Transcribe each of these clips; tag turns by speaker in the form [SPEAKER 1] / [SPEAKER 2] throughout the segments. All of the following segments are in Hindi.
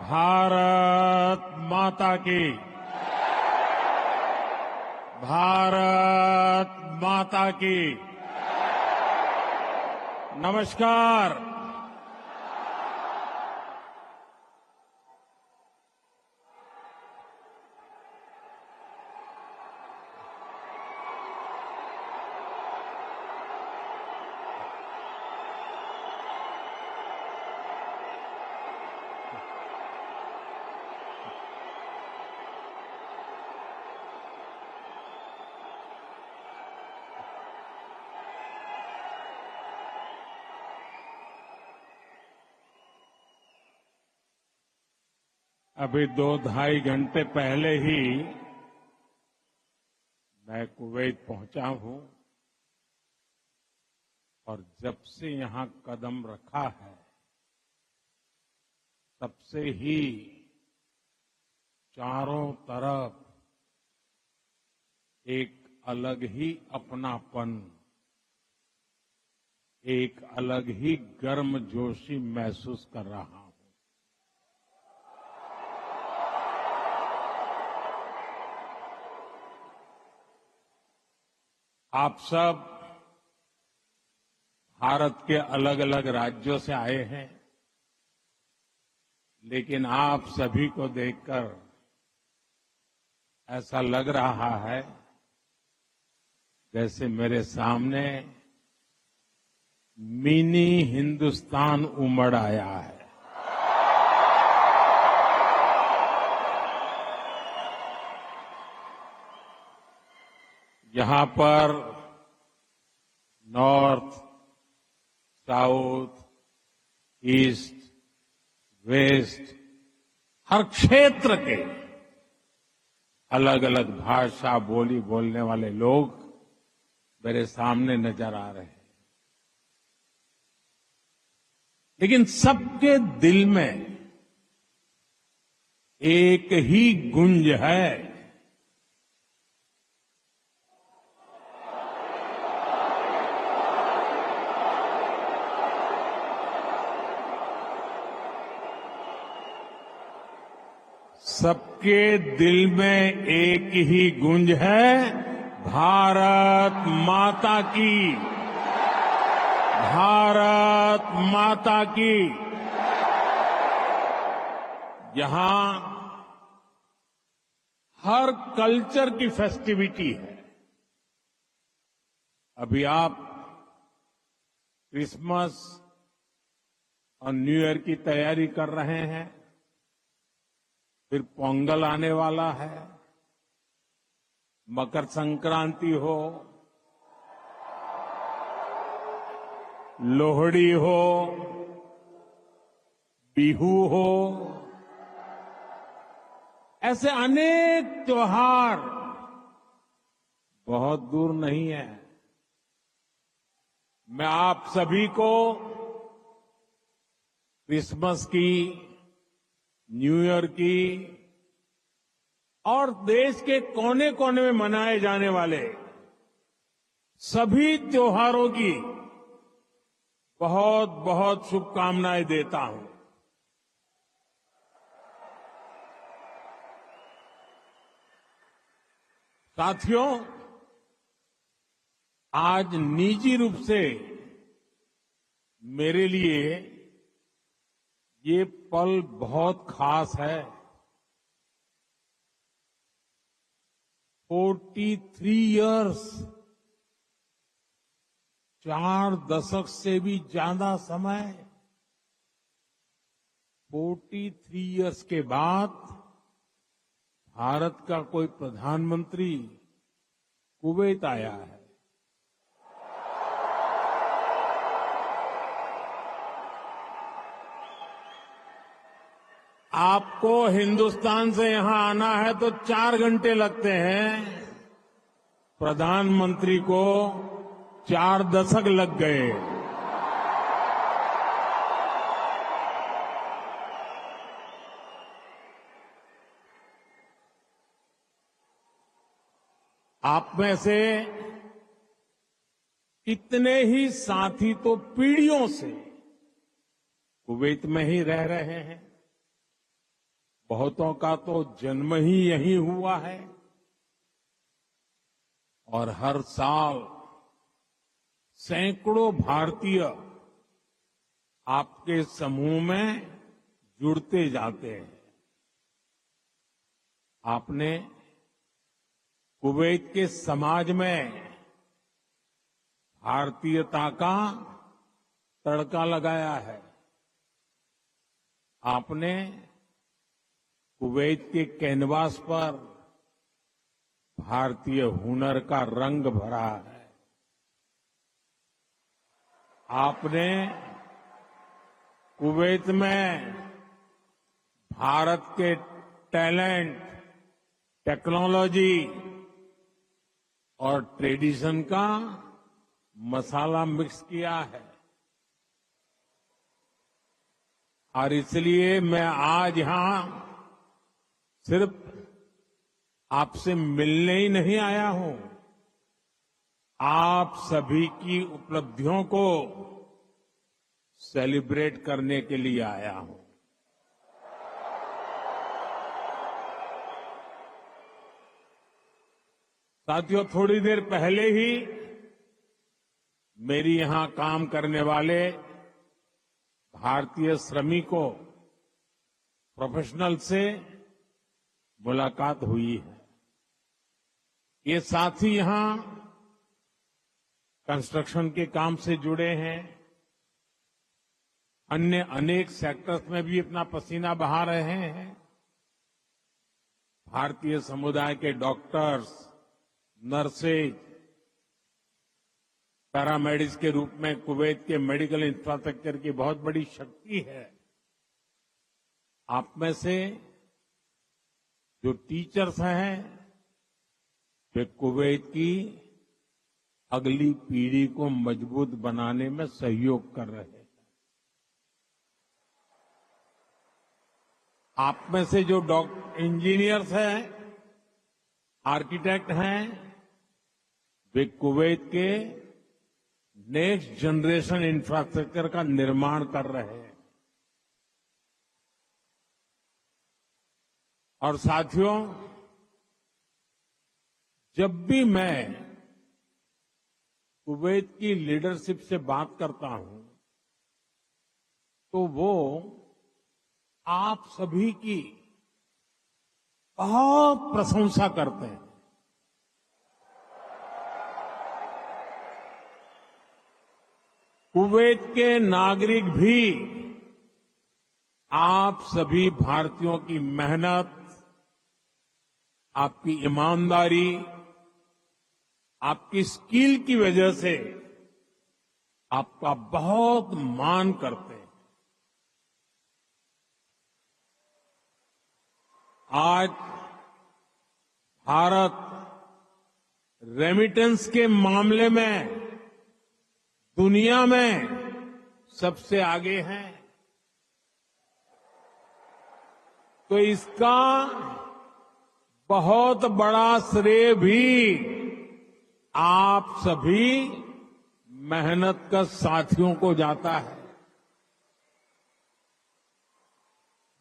[SPEAKER 1] भारत माता की। भारत माता की। नमस्कार। अभी 2-2.5 घंटे पहले ही मैं कुवैत पहुंचा हूं और जब से यहां कदम रखा है तब से ही चारों तरफ एक अलग ही अपनापन, एक अलग ही गर्मजोशी महसूस कर रहा हूं। आप सब भारत के अलग अलग राज्यों से आए हैं, लेकिन आप सभी को देखकर ऐसा लग रहा है जैसे मेरे सामने मिनी हिंदुस्तान उमड़ आया है। यहां पर नॉर्थ, साउथ, ईस्ट, वेस्ट, हर क्षेत्र के अलग अलग भाषा बोली बोलने वाले लोग मेरे सामने नजर आ रहे हैं, लेकिन सबके दिल में एक ही गुंज है। सबके दिल में एक ही गूंज है, भारत माता की। भारत माता की। यहां हर कल्चर की फेस्टिविटी है। अभी आप क्रिसमस और न्यू ईयर की तैयारी कर रहे हैं, फिर पोंगल आने वाला है, मकर संक्रांति हो, लोहड़ी हो, बिहू हो, ऐसे अनेक त्योहार बहुत दूर नहीं है। मैं आप सभी को क्रिसमस की, न्यू ईयर की और देश के कोने कोने में मनाए जाने वाले सभी त्योहारों की बहुत बहुत शुभकामनाएं देता हूं। साथियों, आज निजी रूप से मेरे लिए ये पल बहुत खास है। 43 इयर्स, 4 दशक से भी ज्यादा समय, 43 इयर्स के बाद भारत का कोई प्रधानमंत्री कुवैत आया है। आपको हिंदुस्तान से यहां आना है तो 4 घंटे लगते हैं, प्रधानमंत्री को 4 दशक लग गए। आप में से कितने ही साथी तो पीढ़ियों से कुवैत में ही रह रहे हैं। बहुतों का तो जन्म ही यहीं हुआ है और हर साल सैकड़ों भारतीय आपके समूह में जुड़ते जाते हैं। आपने कुवैत के समाज में भारतीयता का तड़का लगाया है। आपने कुवैत के कैनवास पर भारतीय हुनर का रंग भरा है। आपने कुवैत में भारत के टैलेंट, टेक्नोलॉजी और ट्रेडिशन का मसाला मिक्स किया है। और इसलिए मैं आज यहां सिर्फ आपसे मिलने ही नहीं आया हूं, आप सभी की उपलब्धियों को सेलिब्रेट करने के लिए आया हूं। साथियों, थोड़ी देर पहले ही मेरी यहां काम करने वाले भारतीय श्रमिकों, प्रोफेशनल से मुलाकात हुई है। ये साथी यहां कंस्ट्रक्शन के काम से जुड़े हैं, अन्य अनेक सेक्टर्स में भी अपना पसीना बहा रहे हैं। भारतीय समुदाय के डॉक्टर्स, नर्सेज, पैरामेडिक्स के रूप में कुवैत के मेडिकल इंफ्रास्ट्रक्चर की बहुत बड़ी शक्ति है। आप में से जो टीचर्स हैं, वे कुवैत की अगली पीढ़ी को मजबूत बनाने में सहयोग कर रहे हैं। आप में से जो इंजीनियर्स हैं, आर्किटेक्ट हैं, वे कुवैत के नेक्स्ट जनरेशन इंफ्रास्ट्रक्चर का निर्माण कर रहे हैं। और साथियों, जब भी मैं कुवैत की लीडरशिप से बात करता हूं, तो वो आप सभी की बहुत प्रशंसा करते हैं। कुवैत के नागरिक भी आप सभी भारतीयों की मेहनत, आपकी ईमानदारी, आपकी स्किल की वजह से आपका बहुत मान करते हैं। आज भारत रेमिटेंस के मामले में दुनिया में सबसे आगे है, तो इसका बहुत बड़ा श्रेय भी आप सभी मेहनत का साथियों को जाता है।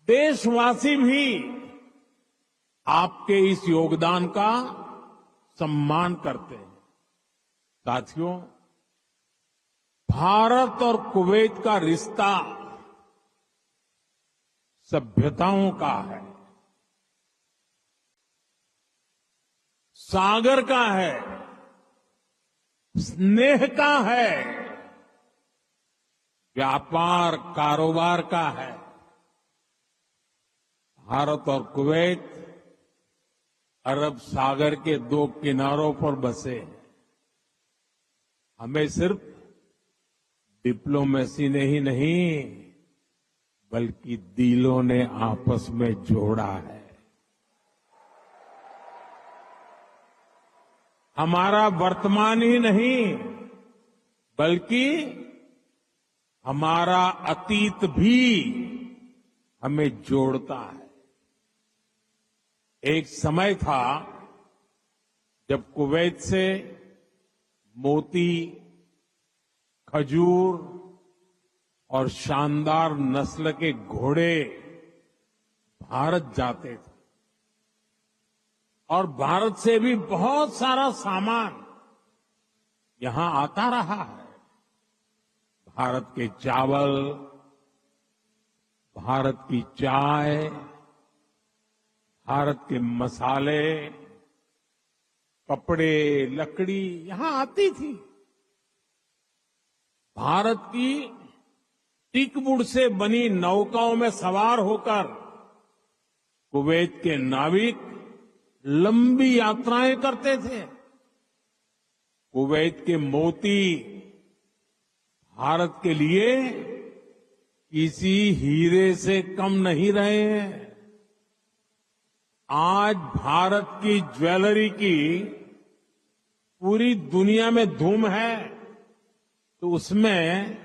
[SPEAKER 1] देशवासी भी आपके इस योगदान का सम्मान करते हैं। साथियों, भारत और कुवैत का रिश्ता सभ्यताओं का है, सागर का है, स्नेह का है, व्यापार कारोबार का है। भारत और कुवैत अरब सागर के दो किनारों पर बसे हैं। हमें सिर्फ डिप्लोमेसी ने ही नहीं, बल्कि दिलों ने आपस में जोड़ा है। हमारा वर्तमान ही नहीं, बल्कि हमारा अतीत भी हमें जोड़ता है। एक समय था जब कुवैत से मोती, खजूर और शानदार नस्ल के घोड़े भारत जाते थे और भारत से भी बहुत सारा सामान यहां आता रहा है। भारत के चावल, भारत की चाय, भारत के मसाले, कपड़े, लकड़ी यहां आती थी। भारत की टीकवुड से बनी नौकाओं में सवार होकर कुवैत के नाविक लंबी यात्राएं करते थे। कुवैत के मोती भारत के लिए किसी हीरे से कम नहीं रहे हैं। आज भारत की ज्वेलरी की पूरी दुनिया में धूम है, तो उसमें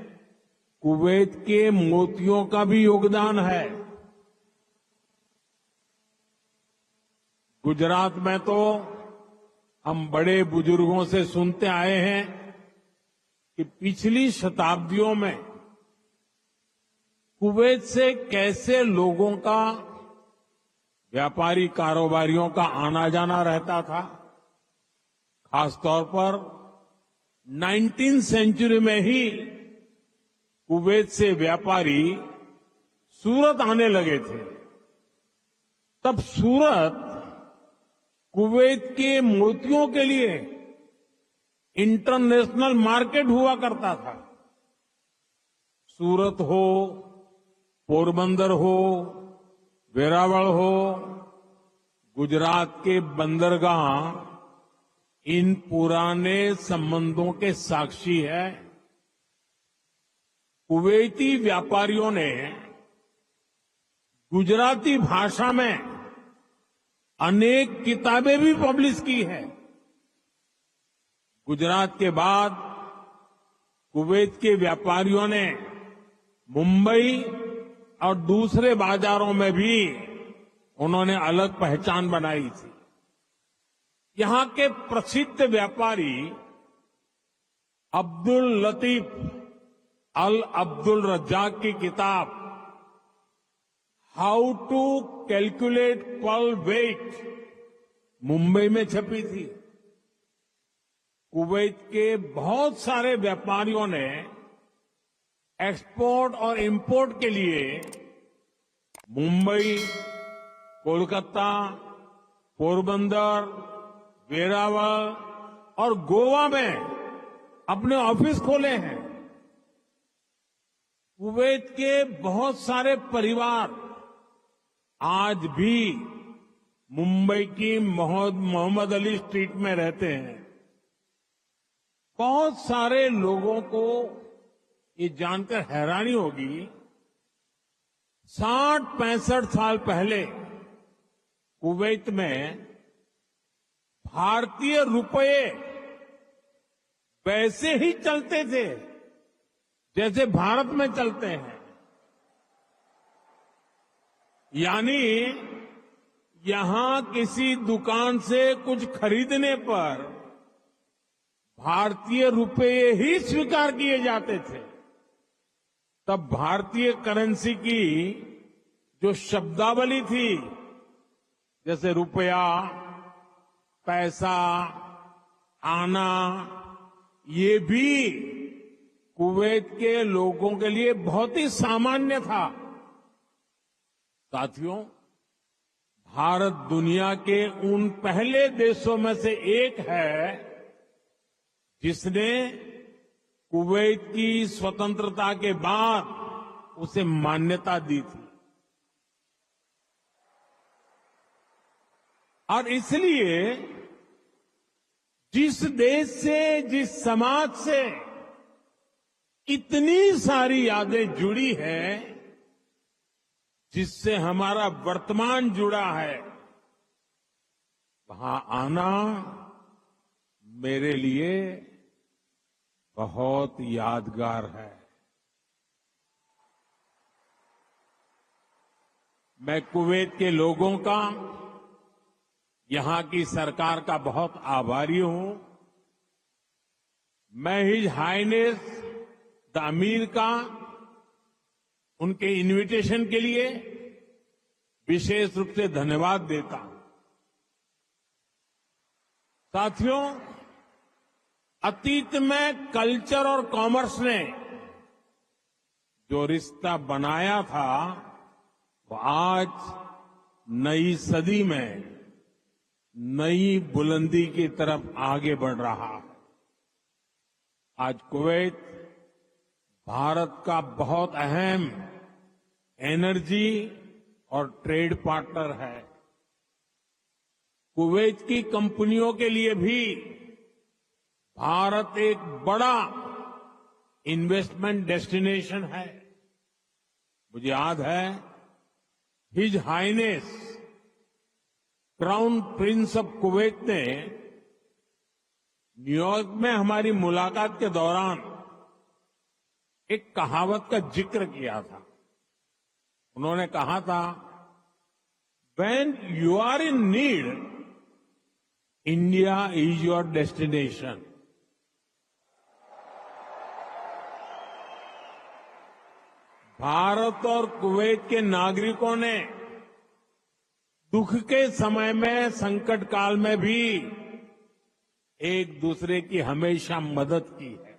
[SPEAKER 1] कुवैत के मोतियों का भी योगदान है। गुजरात में तो हम बड़े बुजुर्गों से सुनते आए हैं कि पिछली शताब्दियों में कुवैत से कैसे लोगों का, व्यापारी कारोबारियों का आना जाना रहता था। खासतौर पर 19वीं सेंचुरी में ही कुवैत से व्यापारी सूरत आने लगे थे। तब सूरत कुवैत के मोतियों के लिए इंटरनेशनल मार्केट हुआ करता था। सूरत हो, पोरबंदर हो, वेरावल हो, गुजरात के बंदरगाह इन पुराने संबंधों के साक्षी है। कुवैती व्यापारियों ने गुजराती भाषा में अनेक किताबें भी पब्लिश की है। गुजरात के बाद कुवैत के व्यापारियों ने मुंबई और दूसरे बाजारों में भी उन्होंने अलग पहचान बनाई थी। यहां के प्रसिद्ध व्यापारी अब्दुल लतीफ अल अब्दुल रज्जाक की किताब how to calculate pearl weight Mumbai में छपी थी। कुवैत के बहुत सारे व्यापारियों ने एक्सपोर्ट और इंपोर्ट के लिए मुंबई, कोलकाता, पोरबंदर, वेरावल और गोवा में अपने ऑफिस खोले हैं। कुवैत के बहुत सारे परिवार आज भी मुंबई की मोहम्मद अली स्ट्रीट में रहते हैं। बहुत सारे लोगों को ये जानकर हैरानी होगी, 60-65 साल पहले कुवैत में भारतीय रुपये वैसे ही चलते थे जैसे भारत में चलते हैं। यानी यहां किसी दुकान से कुछ खरीदने पर भारतीय रुपये ही स्वीकार किए जाते थे। तब भारतीय करेंसी की जो शब्दावली थी, जैसे रुपया, पैसा, आना, ये भी कुवैत के लोगों के लिए बहुत ही सामान्य था। साथियों, भारत दुनिया के उन पहले देशों में से एक है जिसने कुवैत की स्वतंत्रता के बाद उसे मान्यता दी थी। और इसलिए जिस देश से, जिस समाज से इतनी सारी यादें जुड़ी हैं, जिससे हमारा वर्तमान जुड़ा है, वहां आना मेरे लिए बहुत यादगार है। मैं कुवैत के लोगों का, यहां की सरकार का बहुत आभारी हूं। मैं हिज हाइनेस द अमीर का उनके इनविटेशन के लिए विशेष रूप से धन्यवाद देता हूं। साथियों, अतीत में कल्चर और कॉमर्स ने जो रिश्ता बनाया था, वो आज नई सदी में नई बुलंदी की तरफ आगे बढ़ रहा है। आज कुवैत भारत का बहुत अहम एनर्जी और ट्रेड पार्टनर है। कुवैत की कंपनियों के लिए भी भारत एक बड़ा इन्वेस्टमेंट डेस्टिनेशन है। मुझे याद है, his highness crown prince of Kuwait ने न्यूयॉर्क में हमारी मुलाकात के दौरान एक कहावत का जिक्र किया था। उन्होंने कहा था, when you are in need, India is your destination. Bharat और कुवैत के नागरिकों ने दुख के समय में, संकट काल में भी एक दूसरे की हमेशा मदद की है।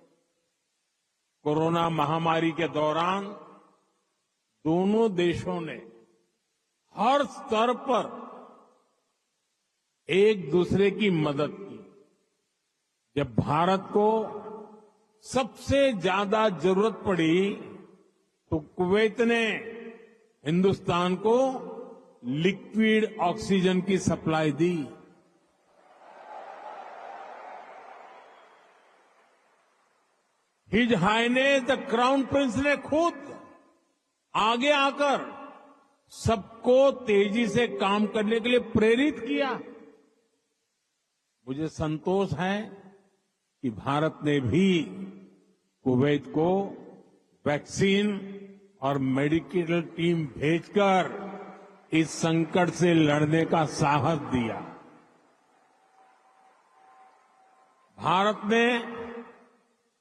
[SPEAKER 1] कोरोना महामारी के दौरान दोनों देशों ने हर स्तर पर एक दूसरे की मदद की। जब भारत को सबसे ज्यादा जरूरत पड़ी तो कुवैत ने हिंदुस्तान को लिक्विड ऑक्सीजन की सप्लाई दी। His highness the crown prince ने खुद आगे आकर सबको तेजी से काम करने के लिए प्रेरित किया। मुझे संतोष है कि भारत ने भी कुवैत को वैक्सीन और मेडिकल टीम भेजकर इस संकट से लड़ने का साहस दिया। भारत ने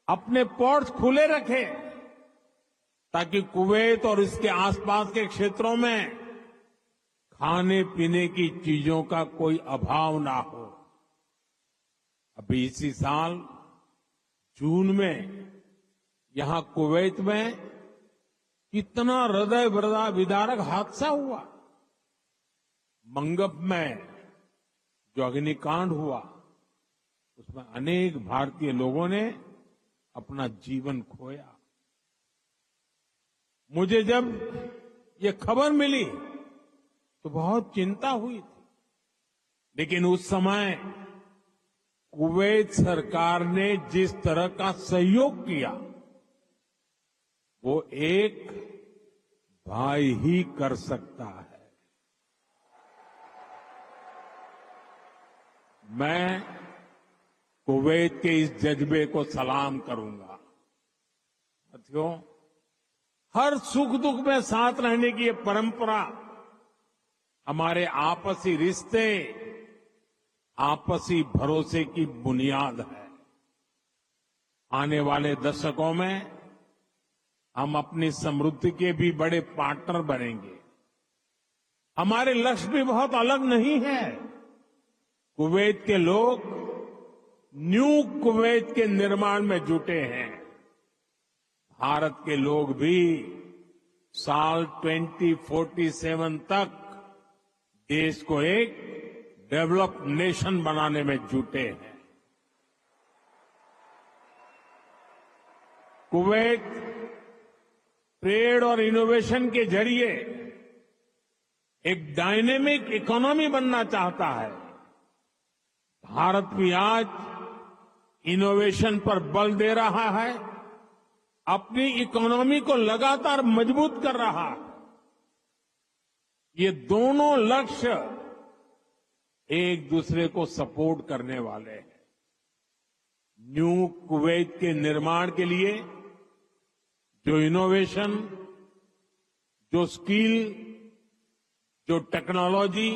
[SPEAKER 1] अपने पोर्ट्स खुले रखे ताकि कुवैत और इसके आसपास के क्षेत्रों में खाने पीने की चीजों का कोई अभाव ना हो। अभी इसी साल जून में यहां कुवैत में कितना हृदय विदारक हादसा हुआ। मंगप में जो अग्निकांड हुआ, उसमें अनेक भारतीय लोगों ने अपना जीवन खोया। मुझे जब ये खबर मिली तो बहुत चिंता हुई थी, लेकिन उस समय कुवैत सरकार ने जिस तरह का सहयोग किया, वो एक भाई ही कर सकता है। मैं कुवैत के इस जज्बे को सलाम करूंगा। साथियों, हर सुख दुख में साथ रहने की ये परंपरा हमारे आपसी रिश्ते, आपसी भरोसे की बुनियाद है। आने वाले दशकों में हम अपनी समृद्धि के भी बड़े पार्टनर बनेंगे। हमारे लक्ष्य भी बहुत अलग नहीं है। कुवैत के लोग न्यू कुवैत के निर्माण में जुटे हैं। भारत के लोग भी साल 2047 तक देश को एक डेवलप्ड नेशन बनाने में जुटे हैं। कुवैत ट्रेड और इनोवेशन के जरिए एक डायनेमिक इकोनॉमी बनना चाहता है। भारत भी आज इनोवेशन पर बल दे रहा है, अपनी इकोनॉमी को लगातार मजबूत कर रहा है। ये दोनों लक्ष्य एक दूसरे को सपोर्ट करने वाले हैं। न्यू कुवैत के निर्माण के लिए जो इनोवेशन, जो स्किल, जो टेक्नोलॉजी,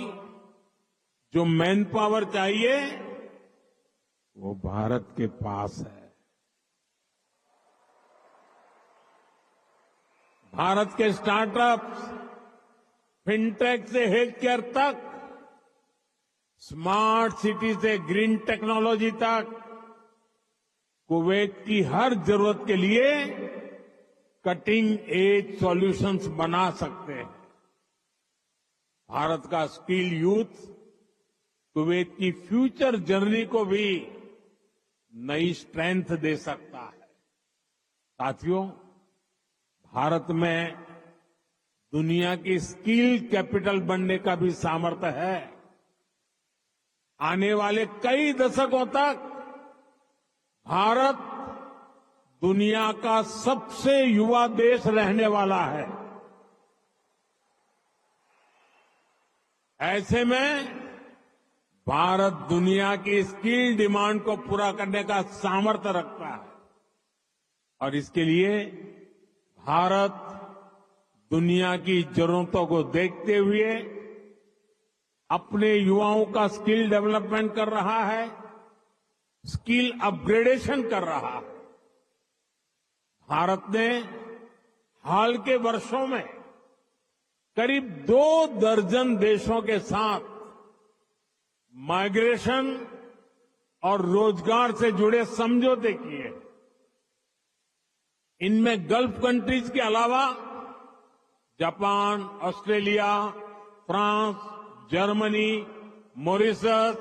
[SPEAKER 1] जो मैन पावर चाहिए, वो भारत के पास है। भारत के स्टार्टअप्स, फिनटेक से हेल्थ केयर तक, स्मार्ट सिटी से ग्रीन टेक्नोलॉजी तक, कुवैत की हर जरूरत के लिए कटिंग एज सॉल्यूशंस बना सकते हैं। भारत का स्किल यूथ कुवैत की फ्यूचर जर्नी को भी नई स्ट्रेंथ दे सकता है। साथियों, भारत में दुनिया की स्किल कैपिटल बनने का भी सामर्थ्य है। आने वाले कई दशकों तक भारत दुनिया का सबसे युवा देश रहने वाला है। ऐसे में भारत दुनिया की स्किल डिमांड को पूरा करने का सामर्थ्य रखता है और इसके लिए भारत दुनिया की जरूरतों को देखते हुए अपने युवाओं का स्किल डेवलपमेंट कर रहा है, स्किल अपग्रेडेशन कर रहा है। भारत ने हाल के वर्षों में करीब 2 दर्जन देशों के साथ माइग्रेशन और रोजगार से जुड़े समझौते किए। इनमें गल्फ कंट्रीज के अलावा Japan, Australia, France, Germany, Mauritius,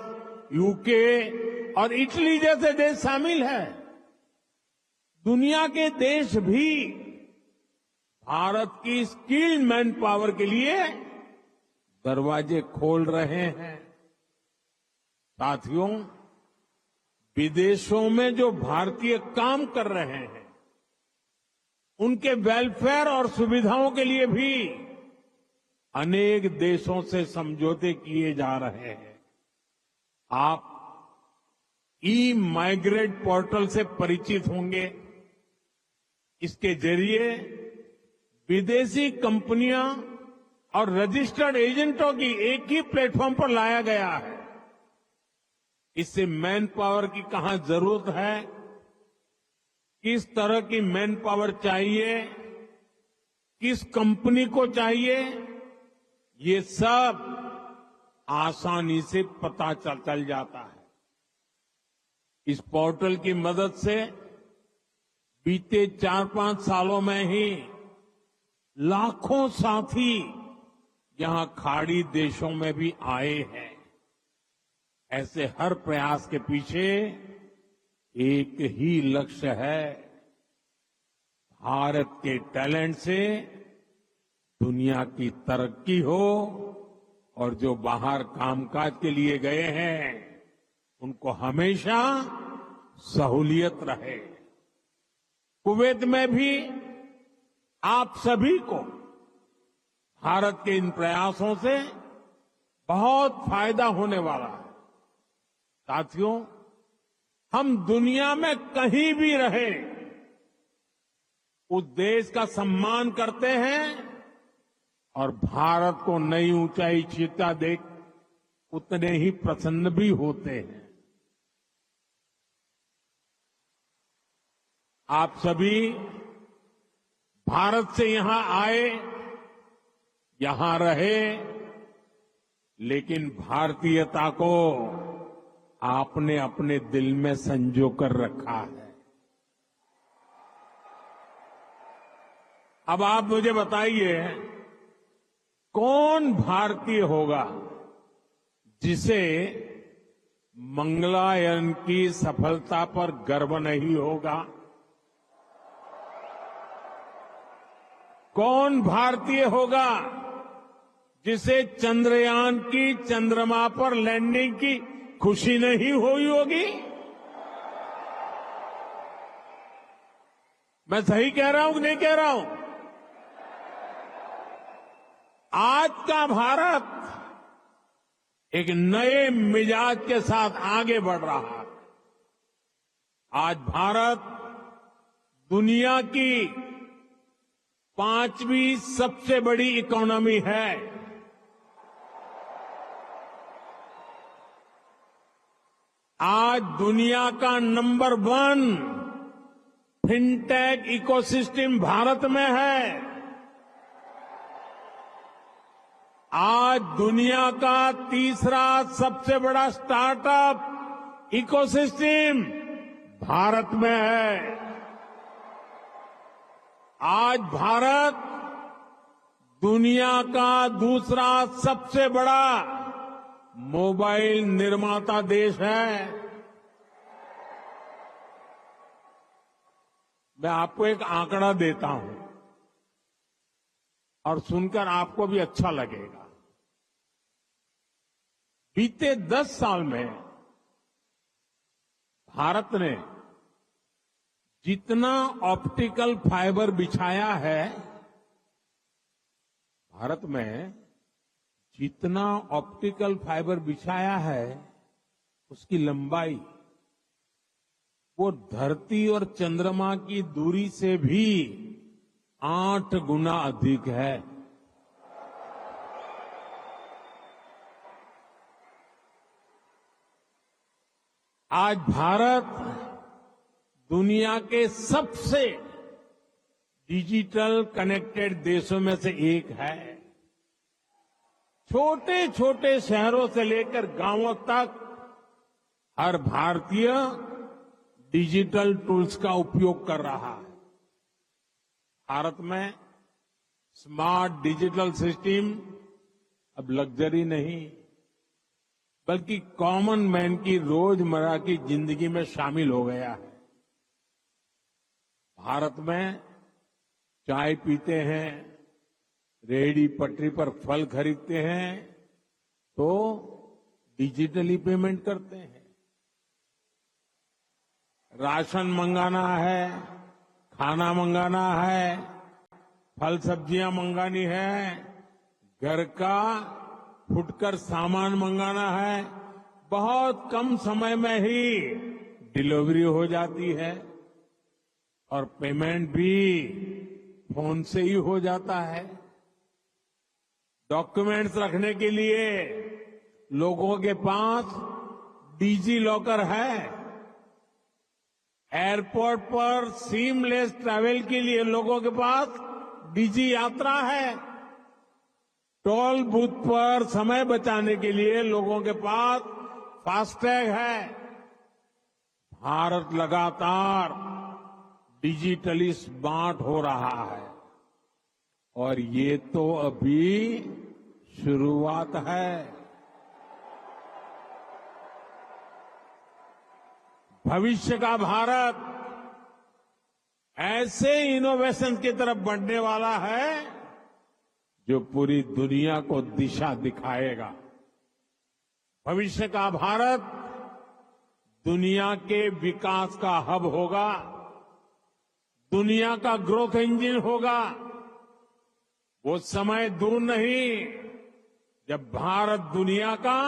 [SPEAKER 1] UK और इटली जैसे देश शामिल हैं। दुनिया के देश भी भारत की स्किल्ड मैन पावर के लिए दरवाजे खोल रहे हैं। साथियों, विदेशों में जो भारतीय काम कर रहे हैं, उनके वेलफेयर और सुविधाओं के लिए भी अनेक देशों से समझौते किए जा रहे हैं। आप ई माइग्रेट पोर्टल से परिचित होंगे। इसके जरिए विदेशी कंपनियां और रजिस्टर्ड एजेंटों की एक ही प्लेटफॉर्म पर लाया गया है। इससे मैन पावर की कहां जरूरत है, किस तरह की मैन पावर चाहिए, किस कंपनी को चाहिए, ये सब आसानी से पता चल जाता है। इस पोर्टल की मदद से बीते 4-5 सालों में ही लाखों साथी यहां खाड़ी देशों में भी आए हैं। ऐसे हर प्रयास के पीछे एक ही लक्ष्य है, भारत के टैलेंट से दुनिया की तरक्की हो और जो बाहर कामकाज के लिए गए हैं उनको हमेशा सहूलियत रहे। कुवैत में भी आप सभी को भारत के इन प्रयासों से बहुत फायदा होने वाला है। साथियों, हम दुनिया में कहीं भी रहे उस देश का सम्मान करते हैं और भारत को नई ऊंचाई छूता देख उतने ही प्रसन्न भी होते हैं। आप सभी भारत से यहां आए, यहां रहे, लेकिन भारतीयता को आपने अपने दिल में संजो कर रखा है। अब आप मुझे बताइए, कौन भारतीय होगा जिसे मंगलायन की सफलता पर गर्व नहीं होगा? कौन भारतीय होगा जिसे चंद्रयान की चंद्रमा पर लैंडिंग की खुशी नहीं हुई होगी? मैं सही कह रहा हूं कि नहीं कह रहा हूं? आज का भारत एक नए मिजाज के साथ आगे बढ़ रहा है। आज भारत दुनिया की 5वीं सबसे बड़ी इकोनॉमी है। आज दुनिया का नंबर 1 फिनटेक इकोसिस्टम भारत में है। आज दुनिया का तीसरा सबसे बड़ा स्टार्टअप इकोसिस्टम भारत में है। आज भारत दुनिया का दूसरा सबसे बड़ा मोबाइल निर्माता देश है। मैं आपको एक आंकड़ा देता हूं और सुनकर आपको भी अच्छा लगेगा। बीते 10 साल में भारत ने जितना ऑप्टिकल फाइबर बिछाया है, भारत में जितना ऑप्टिकल फाइबर बिछाया है, उसकी लंबाई वो धरती और चंद्रमा की दूरी से भी 8 गुना अधिक है। आज भारत दुनिया के सबसे डिजिटल कनेक्टेड देशों में से एक है। छोटे छोटे शहरों से लेकर गांवों तक हर भारतीय डिजिटल टूल्स का उपयोग कर रहा है। भारत में स्मार्ट डिजिटल सिस्टम अब लग्जरी नहीं, बल्कि कॉमन मैन की रोजमर्रा की जिंदगी में शामिल हो गया है। भारत में चाय पीते हैं, रेहड़ी पटरी पर फल खरीदते हैं तो डिजिटली पेमेंट करते हैं। राशन मंगाना है, खाना मंगाना है, फल सब्जियां मंगानी है, घर का फुटकर सामान मंगाना है, बहुत कम समय में ही डिलीवरी हो जाती है और पेमेंट भी फोन से ही हो जाता है। डॉक्यूमेंट्स रखने के लिए लोगों के पास डिजी लॉकर है। एयरपोर्ट पर सीमलेस ट्रैवल के लिए लोगों के पास डिजी यात्रा है। टोल बूथ पर समय बचाने के लिए लोगों के पास फास्टैग है। भारत लगातार डिजिटली स्मार्ट हो रहा है और ये तो अभी शुरुआत है। भविष्य का भारत ऐसे इनोवेशन की तरफ बढ़ने वाला है जो पूरी दुनिया को दिशा दिखाएगा। भविष्य का भारत दुनिया के विकास का हब होगा, दुनिया का ग्रोथ इंजन होगा। वो समय दूर नहीं जब भारत दुनिया का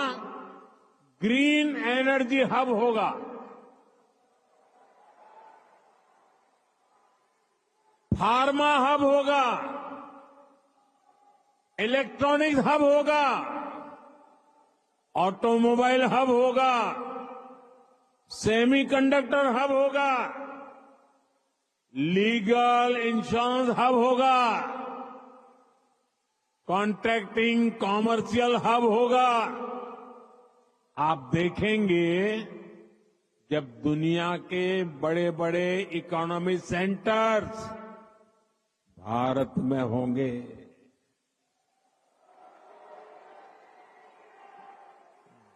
[SPEAKER 1] ग्रीन एनर्जी हब होगा। फार्मा हब होगा, इलेक्ट्रॉनिक्स हब होगा, ऑटोमोबाइल हब होगा, सेमीकंडक्टर हब होगा, लीगल इंश्योरेंस हब होगा, कॉन्ट्रैक्टिंग कॉमर्शियल हब होगा। आप देखेंगे जब दुनिया के बड़े बड़े इकोनॉमी सेंटर्स भारत में होंगे।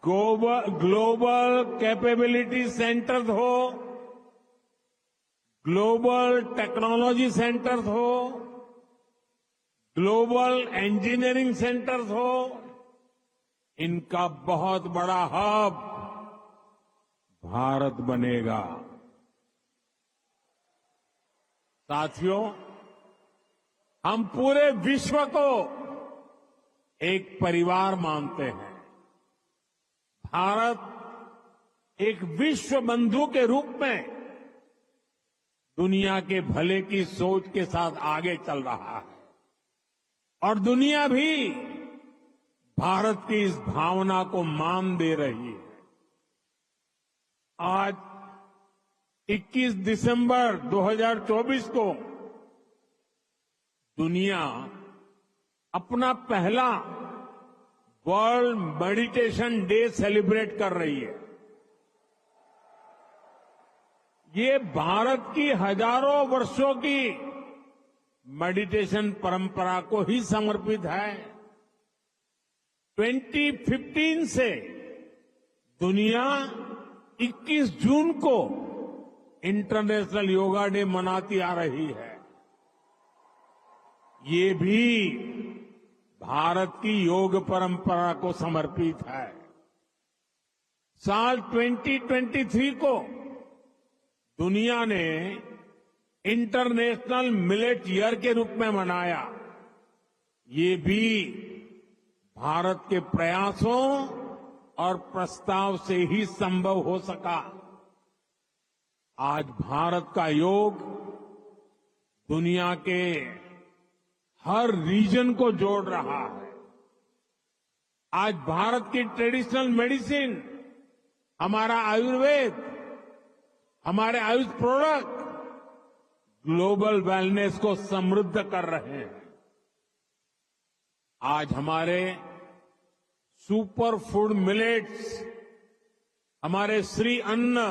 [SPEAKER 1] ग्लोबल कैपेबिलिटी सेंटर्स हो, ग्लोबल टेक्नोलॉजी सेंटर्स हो, ग्लोबल इंजीनियरिंग सेंटर्स हो, इनका बहुत बड़ा हब भारत बनेगा। साथियों, हम पूरे विश्व को एक परिवार मानते हैं। भारत एक विश्व बंधु के रूप में दुनिया के भले की सोच के साथ आगे चल रहा है और दुनिया भी भारत की इस भावना को मान दे रही है। आज 21 दिसंबर 2024 को दुनिया अपना पहला वर्ल्ड मेडिटेशन डे सेलिब्रेट कर रही है। ये भारत की हजारों वर्षों की मेडिटेशन परंपरा को ही समर्पित है। 2015 से दुनिया 21 जून को इंटरनेशनल योगा डे मनाती आ रही है। ये भी भारत की योग परंपरा को समर्पित है। साल 2023 को दुनिया ने इंटरनेशनल मिलेट ईयर के रूप में मनाया। ये भी भारत के प्रयासों और प्रस्ताव से ही संभव हो सका। आज भारत का योग दुनिया के हर रीजन को जोड़ रहा है। आज भारत की ट्रेडिशनल मेडिसिन, हमारा आयुर्वेद, हमारे आयुष प्रोडक्ट ग्लोबल वेलनेस को समृद्ध कर रहे हैं। आज हमारे सुपर फूड मिलेट्स, हमारे श्री अन्न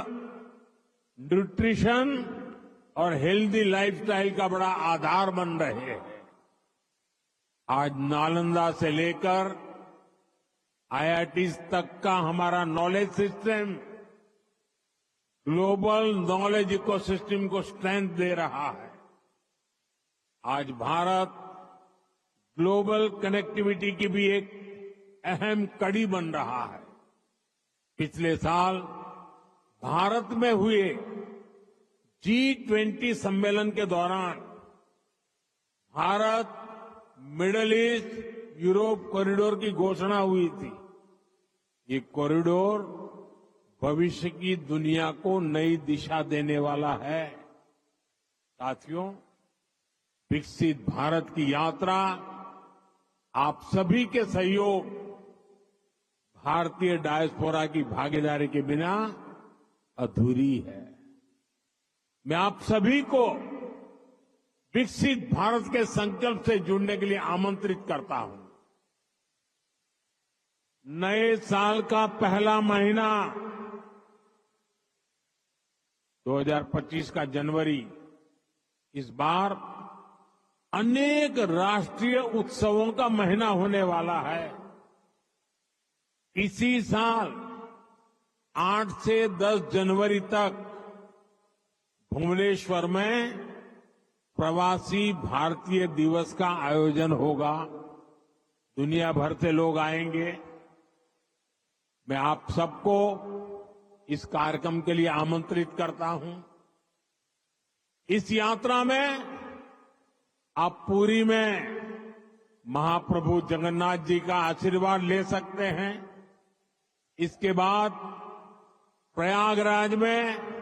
[SPEAKER 1] न्यूट्रिशन और हेल्दी लाइफस्टाइल का बड़ा आधार बन रहे हैं। आज नालंदा से लेकर आईआईटीज तक का हमारा knowledge system global knowledge ecosystem को स्ट्रेंथ दे रहा है। आज भारत ग्लोबल कनेक्टिविटी की भी एक अहम कड़ी बन रहा है। पिछले साल भारत में हुए G20 सम्मेलन के दौरान Bharat middle east Europe corridor की घोषणा हुई थी। ये कॉरिडोर भविष्य की दुनिया को नई दिशा देने वाला है। साथियों, विकसित भारत की यात्रा आप सभी के सहयोग, भारतीय डायस्पोरा की भागीदारी के बिना अधूरी है। मैं आप सभी को विकसित भारत के संकल्प से जुड़ने के लिए आमंत्रित करता हूं। नए साल का पहला महीना 2025 का जनवरी इस बार अनेक राष्ट्रीय उत्सवों का महीना होने वाला है। इसी साल 8 से 10 जनवरी तक भुवनेश्वर में प्रवासी भारतीय दिवस का आयोजन होगा। दुनिया भर से लोग आएंगे। मैं आप सबको इस कार्यक्रम के लिए आमंत्रित करता हूं। इस यात्रा में आप पुरी में महाप्रभु जगन्नाथ जी का आशीर्वाद ले सकते हैं। इसके बाद प्रयागराज में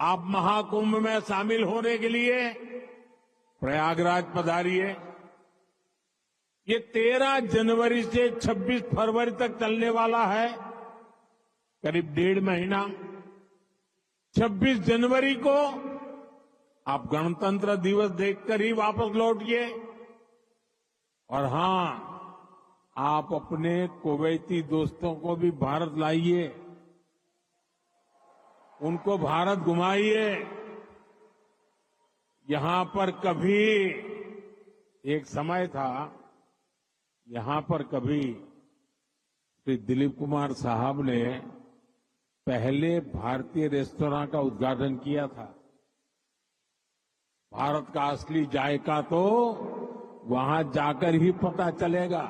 [SPEAKER 1] आप महाकुंभ में शामिल होने के लिए प्रयागराज पधारिए। ये 13 जनवरी से 26 फरवरी तक चलने वाला है, करीब 1.5 महीना। 26 जनवरी को आप गणतंत्र दिवस देखकर ही वापस लौटिए। और हां, आप अपने कुवैती दोस्तों को भी भारत लाइए, उनको भारत घुमाइए। यहां पर कभी एक समय था, यहां पर कभी श्री दिलीप कुमार साहब ने पहले भारतीय रेस्तोरां का उद्घाटन किया था। भारत का असली जायका तो वहां जाकर ही पता चलेगा।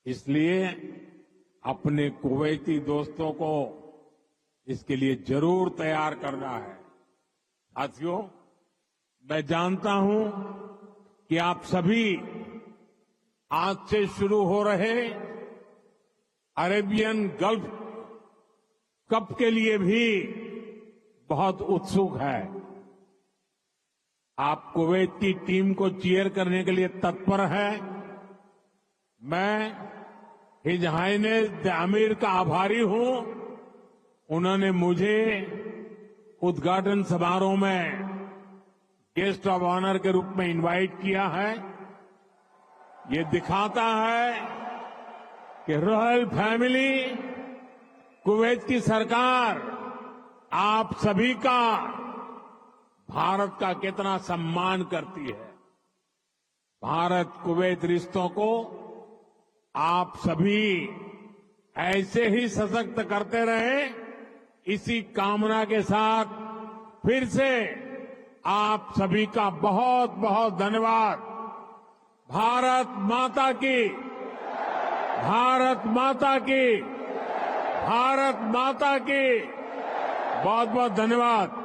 [SPEAKER 1] इसलिए अपने कुवैती दोस्तों को इसके लिए जरूर तैयार करना है। साथियों, मैं जानता हूं कि आप सभी आज से शुरू हो रहे अरेबियन गल्फ कप के लिए भी बहुत उत्सुक है। आप कुवैत की टीम को चीयर करने के लिए तत्पर है। मैं हिज हाइनेस द अमीर का आभारी हूं। उन्होंने मुझे उद्घाटन समारोह में गेस्ट ऑफ ऑनर के रूप में इनवाइट किया है। ये दिखाता है कि रॉयल फैमिली, कुवैत की सरकार आप सभी का, भारत का कितना सम्मान करती है। भारत कुवैत रिश्तों को आप सभी ऐसे ही सशक्त करते रहे, इसी कामना के साथ फिर से आप सभी का बहुत बहुत धन्यवाद। भारत माता की, भारत माता की, भारत माता की बहुत बहुत धन्यवाद।